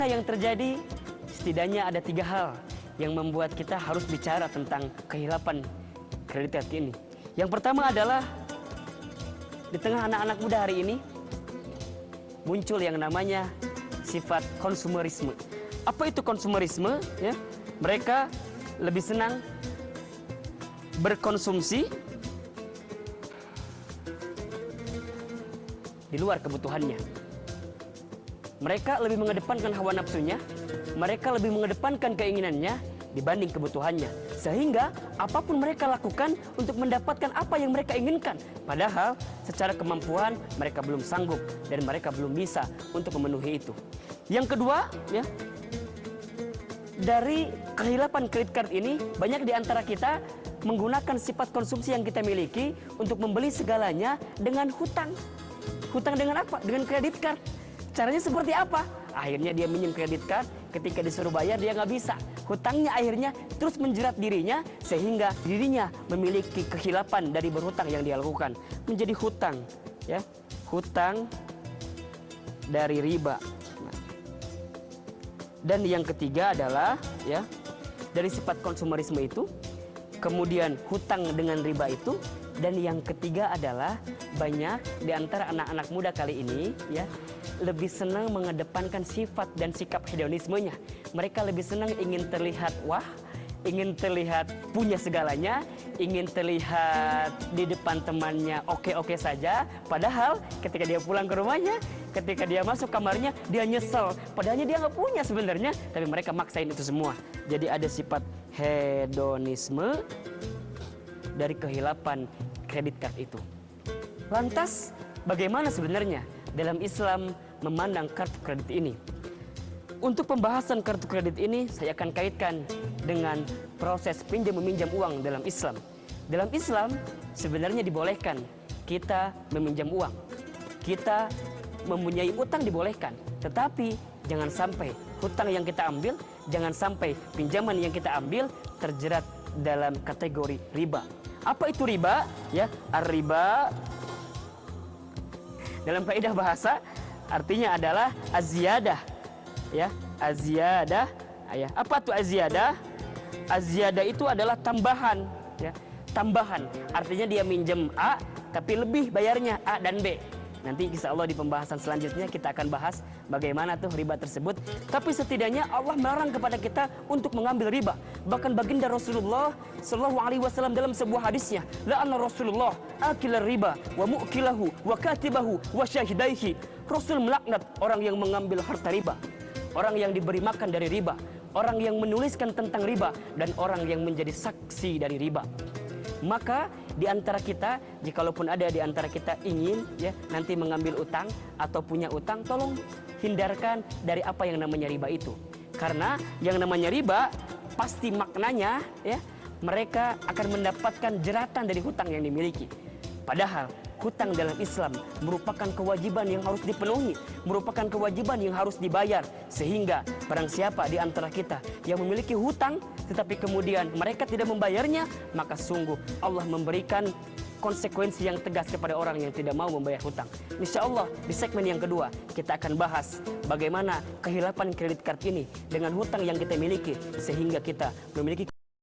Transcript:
Yang terjadi setidaknya ada 3 hal yang membuat kita harus bicara tentang kehilapan kredit card ini. Yang pertama adalah di tengah anak-anak muda hari ini muncul yang namanya sifat konsumerisme. Apa itu konsumerisme? Ya, mereka lebih senang berkonsumsi di luar kebutuhannya. Mereka lebih mengedepankan hawa nafsunya, mereka lebih mengedepankan keinginannya dibanding kebutuhannya. Sehingga apapun mereka lakukan untuk mendapatkan apa yang mereka inginkan. Padahal secara kemampuan mereka belum sanggup dan mereka belum bisa untuk memenuhi itu. Yang kedua, ya, dari kehilapan kredit card ini, banyak di antara kita menggunakan sifat konsumsi yang kita miliki untuk membeli segalanya dengan hutang. Hutang dengan apa? Dengan kredit card. Caranya seperti apa? Akhirnya dia minjem kredit card, ketika disuruh bayar dia nggak bisa. Hutangnya akhirnya terus menjerat dirinya, sehingga dirinya memiliki kehilapan dari berhutang yang dia lakukan. Menjadi hutang, ya, hutang dari riba. Dan yang ketiga adalah, ya, dari sifat konsumerisme itu, kemudian hutang dengan riba itu, dan yang ketiga adalah banyak di antara anak-anak muda kali ini, ya, lebih senang mengedepankan sifat dan sikap hedonismenya. Mereka lebih senang ingin terlihat wah, ingin terlihat punya segalanya, ingin terlihat di depan temannya oke-oke saja. Padahal ketika dia pulang ke rumahnya, ketika dia masuk kamarnya, dia nyesel. Padahalnya dia nggak punya sebenarnya, tapi mereka maksain itu semua. Jadi ada sifat hedonisme dari kehilapan kredit card itu. Lantas bagaimana sebenarnya dalam Islam memandang kartu kredit ini? Untuk pembahasan kartu kredit ini saya akan kaitkan dengan proses pinjam meminjam uang dalam Islam. Dalam Islam sebenarnya dibolehkan kita meminjam uang. Kita mempunyai utang dibolehkan, tetapi jangan sampai hutang yang kita ambil, jangan sampai pinjaman yang kita ambil terjerat dalam kategori riba. Apa itu riba? Ya, ar-riba dalam kaidah bahasa artinya adalah az-ziyadah. Ya, az-ziyadah. Ya, apa tuh az-ziyadah? Az-ziyadah itu adalah tambahan, ya. Tambahan. Artinya dia minjem A tapi lebih bayarnya A dan B. Nanti insya Allah di pembahasan selanjutnya kita akan bahas bagaimana tuh riba tersebut. Tapi setidaknya Allah melarang kepada kita untuk mengambil riba. Bahkan baginda Rasulullah Shallallahu Alaihi Wasallam dalam sebuah hadisnya, la'anna Rasulullah akilar riba wa mu'kilahu wa katibahu wa syahidaihi. Rasul melaknat orang yang mengambil harta riba, orang yang diberi makan dari riba, orang yang menuliskan tentang riba, dan orang yang menjadi saksi dari riba. Maka di antara kita, jikalaupun ada di antara kita ingin, ya, nanti mengambil utang atau punya utang, tolong hindarkan dari apa yang namanya riba itu. Karena yang namanya riba pasti maknanya, ya, mereka akan mendapatkan jeratan dari hutang yang dimiliki. Padahal hutang dalam Islam merupakan kewajiban yang harus dipenuhi, merupakan kewajiban yang harus dibayar. Sehingga barang siapa di antara kita yang memiliki hutang tetapi kemudian mereka tidak membayarnya, maka sungguh Allah memberikan konsekuensi yang tegas kepada orang yang tidak mau membayar hutang. Insya Allah di segmen yang kedua kita akan bahas bagaimana kehilapan kredit card ini dengan hutang yang kita miliki, sehingga kita memiliki